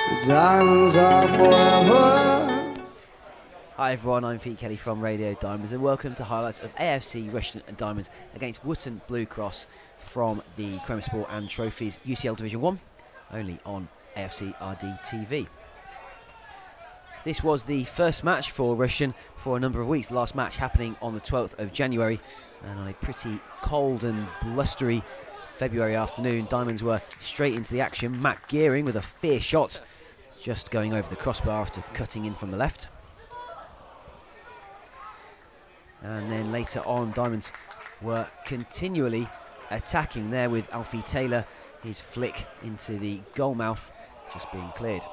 The diamonds are forever. Hi everyone, I'm Pete Kelly from Radio Diamonds and welcome to highlights of AFC Rushden Diamonds against Wootton Blue Cross from the Chroma Sport and Trophies UCL Division 1, only on AFCRDTV. This was the first match for Rushden for a number of weeks, the last match happening on the 12th of January, and on a pretty cold and blustery February afternoon, Diamonds were straight into the action. Matt Gearing with a fierce shot, just going over the crossbar after cutting in from the left. And then later on, Diamonds were continually attacking there with Alfie Taylor, his flick into the goal mouth just being cleared.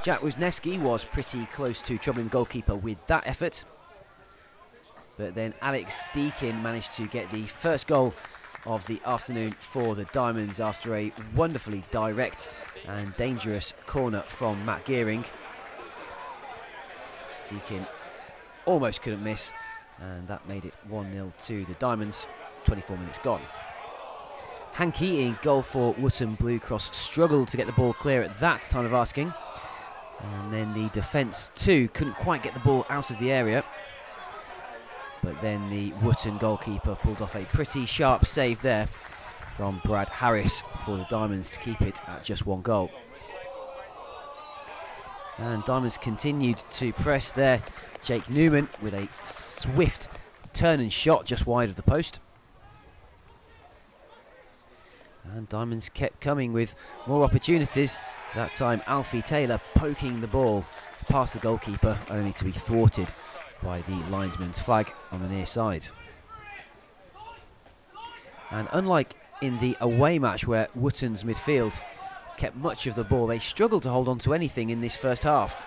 Jack Wisniewski was pretty close to troubling the goalkeeper with that effort, but then Alex Deakin managed to get the first goal of the afternoon for the Diamonds after a wonderfully direct and dangerous corner from Matt Gearing. Deakin almost couldn't miss, and that made it 1-0 to the Diamonds, 24 minutes gone. Hankey in goal for Wootton Blue Cross struggled to get the ball clear at that time of asking, and then the defence too couldn't quite get the ball out of the area, but then the Wootton goalkeeper pulled off a pretty sharp save there from Brad Harris for the Diamonds to keep it at just one goal. And Diamonds continued to press there. Jake Newman with a swift turn and shot just wide of the post. And Diamonds kept coming with more opportunities. That time Alfie Taylor poking the ball past the goalkeeper, only to be thwarted by the linesman's flag on the near side. And unlike in the away match where Wootton's midfield kept much of the ball, they struggled to hold on to anything in this first half.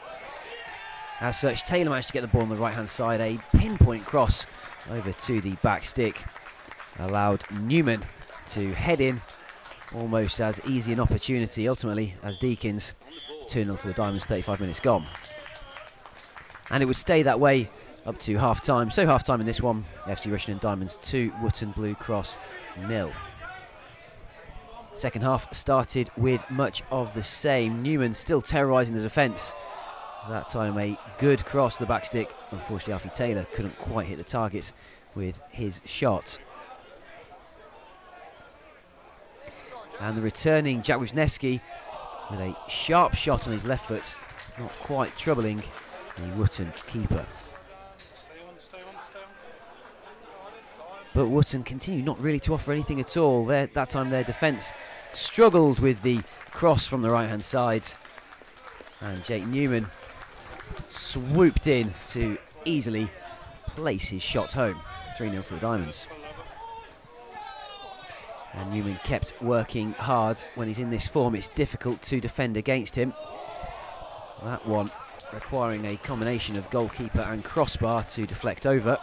As such, Taylor managed to get the ball on the right hand side. A pinpoint cross over to the back stick allowed Newman to head in, almost as easy an opportunity ultimately as Deakin's. 2-0 to the Diamonds, 35 minutes gone. And it would stay that way up to half-time. So half-time in this one, AFC Rushden Diamonds 2, Wootton Blue Cross 0. Second half started with much of the same. Newman still terrorising the defence. That time a good cross to the back stick. Unfortunately, Alfie Taylor couldn't quite hit the target with his shot. And the returning Jack Wisniewski with a sharp shot on his left foot, not quite troubling the Wootton keeper. But Wootton continued not really to offer anything at all. That time their defence struggled with the cross from the right hand side, and Jake Newman swooped in to easily place his shot home. 3-0 to the Diamonds. And Newman kept working hard. When he's in this form, it's difficult to defend against him. That one requiring a combination of goalkeeper and crossbar to deflect over.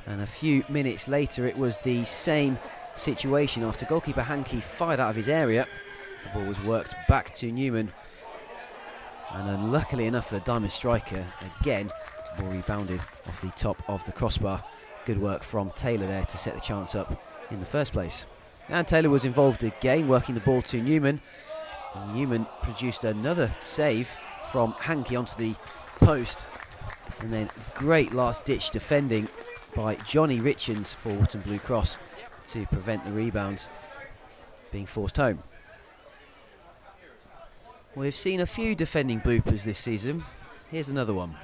And a few minutes later, it was the same situation. After goalkeeper Hankey fired out of his area, the ball was worked back to Newman. And unluckily enough for the Diamond striker, again, the ball rebounded off the top of the crossbar. Good work from Taylor there to set the chance up in the first place. And Taylor was involved again, working the ball to Newman. And Newman produced another save from Hankey onto the post. And then great last-ditch defending by Johnny Richards for Wootton Blue Cross to prevent the rebound being forced home. We've seen a few defending bloopers this season. Here's another one.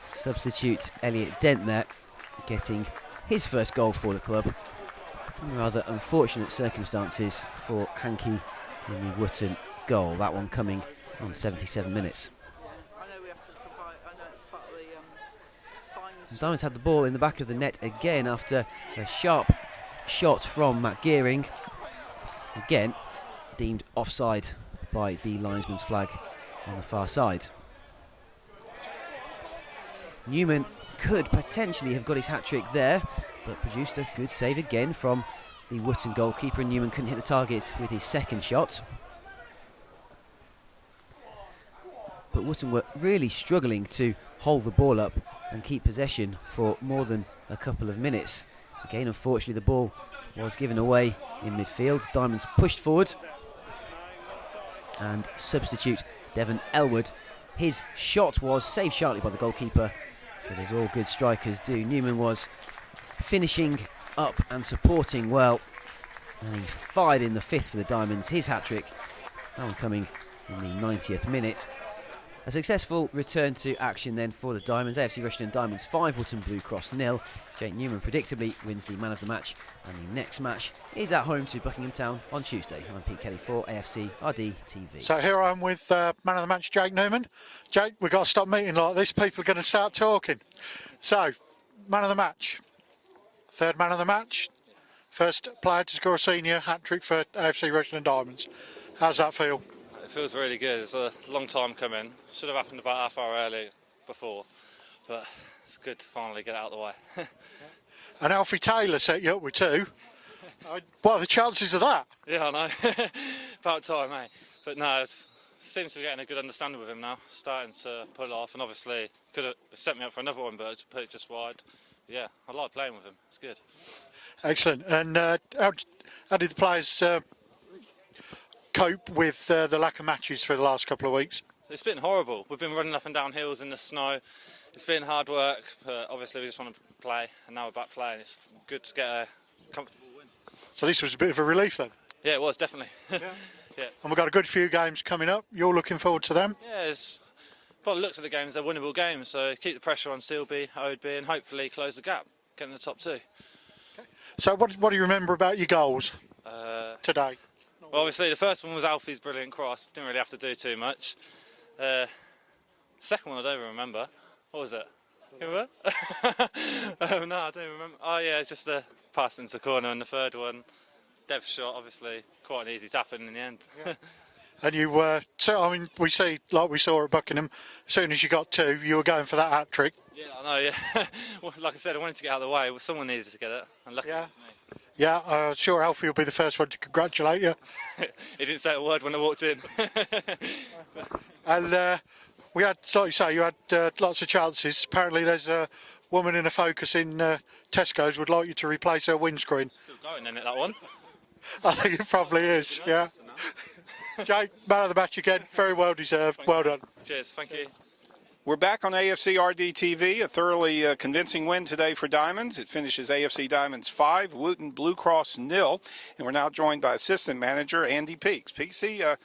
Substitute Elliot Dent there, getting his first goal for the club. Rather unfortunate circumstances for Hankey in the Wootton goal. That one coming on 77 minutes. The Diamonds had the ball in the back of the net again after a sharp shot from Matt Gearing. Again, deemed offside by the linesman's flag on the far side. Newman could potentially have got his hat-trick there, but produced a good save again from the Wootton goalkeeper, and Newman couldn't hit the target with his second shot. but Wootton were really struggling to hold the ball up and keep possession for more than a couple of minutes. Again, unfortunately, the ball was given away in midfield. Diamonds pushed forward, and substitute Devon Elwood, his shot was saved sharply by the goalkeeper, but as all good strikers do, Newman was finishing up and supporting well, and he fired in the 5th for the Diamonds, his hat-trick, that one coming in the 90th minute. A successful return to action then for the Diamonds. AFC Rushden Diamonds 5, Wootton Blue Cross 0. Jake Newman predictably wins the man of the match, and the next match is at home to Buckingham Town on Tuesday. I'm Pete Kelly for AFCRDTV. So here I am with man of the match, Jake Newman. Jake, we've got to stop meeting like this. People are going to start talking. So, man of the match. Third man of the match. First player to score a senior hat-trick for AFC Rushden Diamonds. How's that feel? It feels really good. It's a long time coming. Should have happened about half hour early before, but it's good to finally get it out of the way. And Alfie Taylor set you up with 2. What are the chances of that? Yeah, I know. About time, eh? But no, it seems to be getting a good understanding with him now. Starting to pull off, and obviously could have set me up for another one, but I put it just wide. Yeah, I like playing with him. It's good. Excellent. And how did the players cope with the lack of matches for the last couple of weeks? It's been horrible. We've been running up and down hills in the snow. It's been hard work, but obviously we just want to play, and now we're back playing. It's good to get a comfortable win. So this was a bit of a relief then? Yeah, it was, definitely. Yeah. Yeah. And we've got a good few games coming up. You're looking forward to them? Yeah, by the looks of the games, they're winnable games, so keep the pressure on Sealby, Oadby, and hopefully close the gap, get in the top 2. Okay. So what do you remember about your goals today? Well, obviously the first one was Alfie's brilliant cross, didn't really have to do too much. The second one I don't even remember. What was it? You remember? No, I don't remember. Oh yeah, it's just a pass into the corner, and the third one, Dev's shot, obviously quite an easy tap in the end. Yeah. And you, so I mean, we see, like we saw at Buckingham, as soon as you got 2, you were going for that hat-trick. Yeah, I know, yeah. Well, like I said, I wanted to get out of the way, but someone needed to get it, and luckily it was me. Yeah, sure Alfie will be the first one to congratulate you. He didn't say a word when I walked in. And we had, like you say, you had lots of chances. Apparently there's a woman in a Focus in Tesco's would like you to replace her windscreen. Still going in it, that one. I think it probably is, yeah. Jake, man of the match again, very well deserved. Well done. Cheers, thank you. We're back on AFC R&D TV, a thoroughly convincing win today for Diamonds. It finishes AFC Diamonds 5, Wootton Blue Cross 0, and we're now joined by assistant manager Andy Peaks. Peaksy,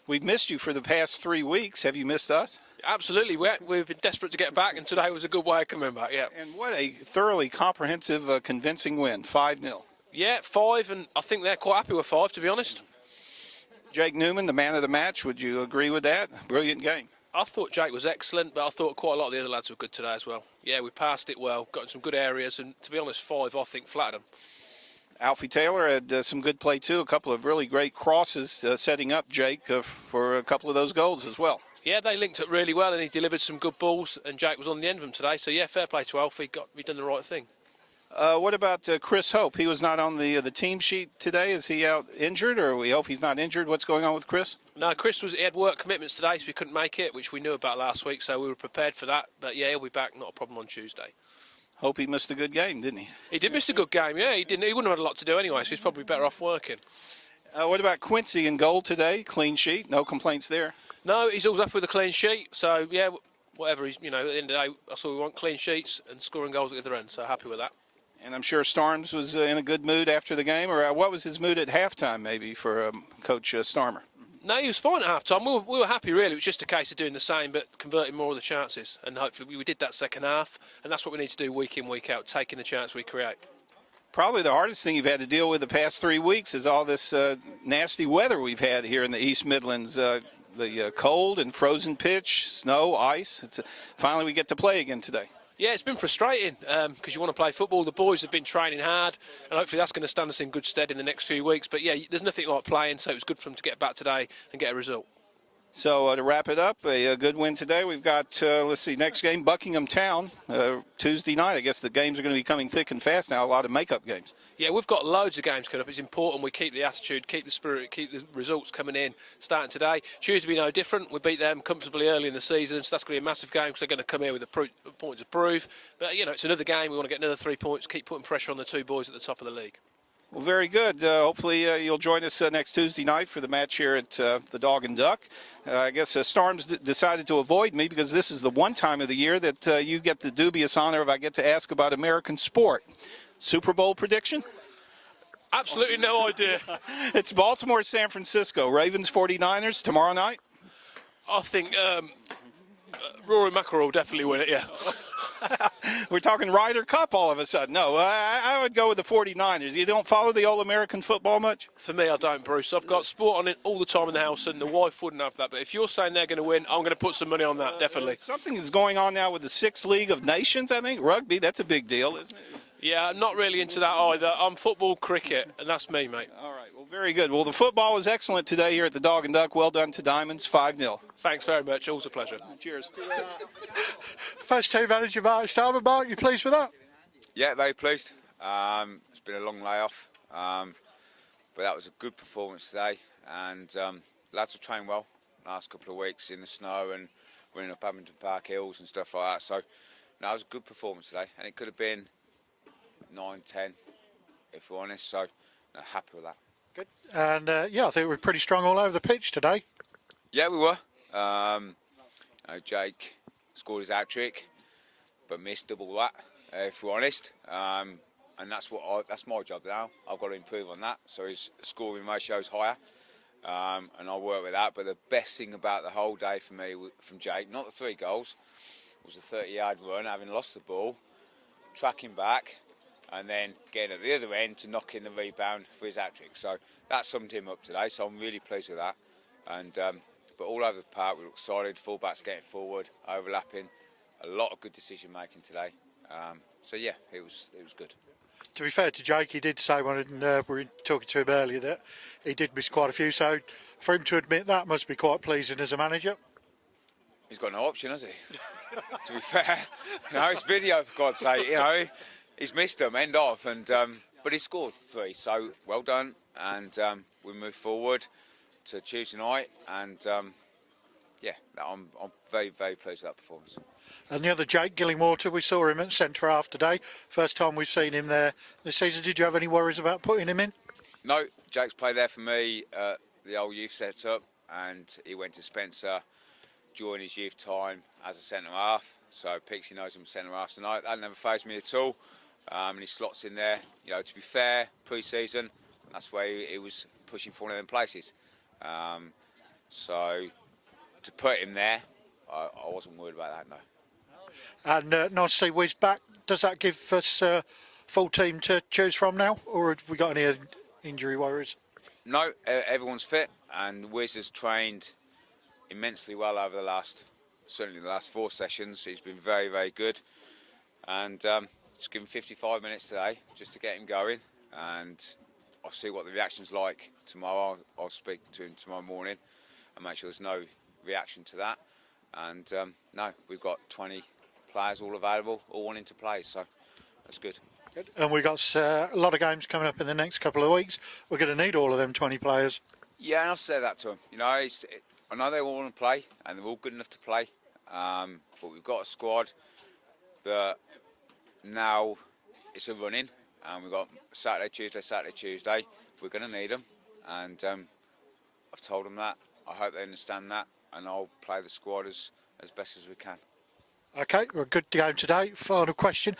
we've missed you for the past 3 weeks. Have you missed us? Absolutely. We've been desperate to get back, and today was a good way of coming back, yeah. And what a thoroughly comprehensive, convincing win, 5-0. Yeah, 5, and I think they're quite happy with 5, to be honest. Jake Newman, the man of the match, would you agree with that? Brilliant game. I thought Jake was excellent, but I thought quite a lot of the other lads were good today as well. Yeah, we passed it well, got in some good areas, and to be honest, 5, I think, flattered them. Alfie Taylor had some good play too, a couple of really great crosses setting up Jake for a couple of those goals as well. Yeah, they linked up really well, and he delivered some good balls, and Jake was on the end of them today. So, yeah, fair play to Alfie, he done the right thing. What about Chris Hope? He was not on the team sheet today. Is he out injured, or we hope he's not injured? What's going on with Chris? No, he had work commitments today, so he couldn't make it, which we knew about last week, so we were prepared for that. But, yeah, he'll be back, not a problem on Tuesday. Hope he missed a good game, didn't he? He did miss a good game, yeah. He wouldn't have had a lot to do anyway, so he's probably better off working. What about Quincy in goal today? Clean sheet, no complaints there. No, he's always up with a clean sheet. So, yeah, whatever he's, at the end of the day, that's all we want, clean sheets and scoring goals at the other end. So, happy with that. And I'm sure Starms was in a good mood after the game. Or what was his mood at halftime, maybe, for Coach Starmer? No, he was fine at half-time. We were happy, really. It was just a case of doing the same but converting more of the chances. And hopefully we did that second half. And that's what we need to do week in, week out, taking the chance we create. Probably the hardest thing you've had to deal with the past 3 weeks is all this nasty weather we've had here in the East Midlands. The cold and frozen pitch, snow, ice. Finally we get to play again today. Yeah, it's been frustrating because you want to play football. The boys have been training hard, and hopefully that's going to stand us in good stead in the next few weeks. But yeah, there's nothing like playing, so it was good for them to get back today and get a result. So to wrap it up, a good win today. We've got, let's see, next game, Buckingham Town, Tuesday night. I guess the games are going to be coming thick and fast now, a lot of makeup games. Yeah, we've got loads of games coming up. It's important we keep the attitude, keep the spirit, keep the results coming in, starting today. Tuesday will be no different. We beat them comfortably early in the season, so that's going to be a massive game because they're going to come here with a point to prove. But, you know, it's another game. We want to get another 3 points, keep putting pressure on the two boys at the top of the league. Well, very good. Hopefully you'll join us next Tuesday night for the match here at the Dog and Duck. I guess Storms decided to avoid me because this is the one time of the year that you get the dubious honor of I get to ask about American sport. Super Bowl prediction? Absolutely no idea. It's Baltimore, San Francisco. Ravens, 49ers tomorrow night? I think Rory McIlroy will definitely win it, yeah. We're talking Ryder Cup all of a sudden. No, I would go with the 49ers. You don't follow the All-American football much? For me, I don't, Bruce. I've got sport on it all the time in the house, and the wife wouldn't have that. But if you're saying they're going to win, I'm going to put some money on that, definitely. Something is going on now with the Sixth League of Nations, I think. Rugby, that's a big deal, isn't it? Yeah, I'm not really into that either. I'm football, cricket, and that's me, mate. All right, well, very good. Well, the football was excellent today here at the Dog and Duck. Well done to Diamonds, 5-0. Thanks very much. Always a pleasure. Cheers. First team manager, Mark Starman. Mark, you pleased with that? Yeah, very pleased. It's been a long layoff, but that was a good performance today. And lads have trained well last couple of weeks in the snow and running up Abington Park Hills and stuff like that. So, no, it was a good performance today, and it could have been 9-10, if we're honest. So, no, happy with that. Good. And yeah, I think we're pretty strong all over the pitch today. Yeah, we were. Jake scored his hat-trick, but missed double that, if we're honest. And that's my job now. I've got to improve on that, so his scoring ratio is higher, and I'll work with that. But the best thing about the whole day for me, from Jake, not the 3 goals, was the 30-yard run, having lost the ball, tracking back, and then getting at the other end to knock in the rebound for his hat-trick. So that summed him up today, so I'm really pleased with that. And but all over the park, we look solid, full-backs getting forward, overlapping, a lot of good decision-making today. So yeah, it was good. To be fair to Jake, he did say when we were talking to him earlier that he did miss quite a few, so for him to admit that must be quite pleasing as a manager. He's got no option, has he? To be fair, it's video, for God's sake. He's missed them, end of, and but he scored 3, so well done. And we move forward to Tuesday night, and yeah, I'm very, very pleased with that performance. And the other Jake, Gillingwater, we saw him at centre half today. First time we've seen him there this season. Did you have any worries about putting him in? No, Jake's played there for me, the old youth setup, and he went to Spencer during his youth time as a centre half. So Pixie knows him centre half tonight. That never fazed me at all. And he slots in there. To be fair, pre-season, that's where he was pushing for one of them places. So to put him there, I wasn't worried about that, no. And nice to see Wiz back. Does that give us a full team to choose from now, or have we got any injury worries? No, everyone's fit, and Wiz has trained immensely well over certainly the last 4 sessions. He's been very, very good, and just give him 55 minutes today just to get him going, and I'll see what the reaction's like tomorrow. I'll speak to him tomorrow morning and make sure there's no reaction to that. And no, we've got 20 players all available, all wanting to play, so that's good. And we've got a lot of games coming up in the next couple of weeks. We're going to need all of them 20 players. Yeah, and I've said that to them. I know they all want to play, and they're all good enough to play, but we've got a squad that now it's a run-in, and we've got Saturday, Tuesday. We're going to need them, and I've told them that. I hope they understand that, and I'll play the squad as best as we can. Okay, well, good game today. Final question.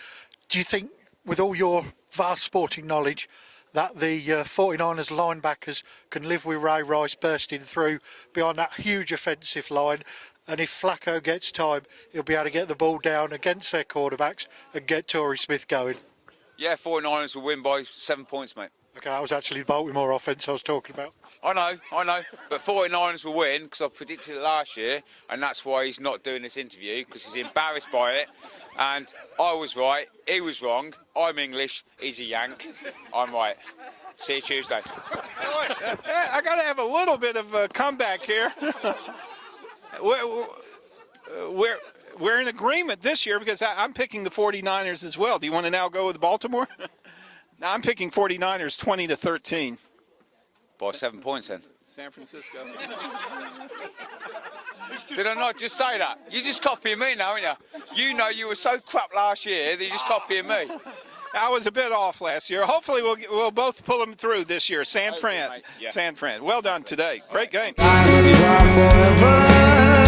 Do you think, with all your vast sporting knowledge, that the 49ers linebackers can live with Ray Rice bursting through behind that huge offensive line, and if Flacco gets time, he'll be able to get the ball down against their quarterbacks and get Torrey Smith going? Yeah, 49ers will win by 7 points, mate. Okay, that was actually the Baltimore offence I was talking about. I know, but 49ers will win because I predicted it last year, and that's why he's not doing this interview, because he's embarrassed by it. And I was right, he was wrong. I'm English, he's a Yank. I'm right. See you Tuesday. I got to have a little bit of a comeback here. we're in agreement this year because I'm picking the 49ers as well. Do you want to now go with Baltimore? No, I'm picking 49ers 20-13. By 7 points then. San Francisco. Did I not just say that? You're just copying me now, aren't you? You know you were so crap last year that you're just copying me. I was a bit off last year. Hopefully we'll both pull them through this year. San Fran. Yeah. San Fran. Well done today. Great game. Diamonds are forever.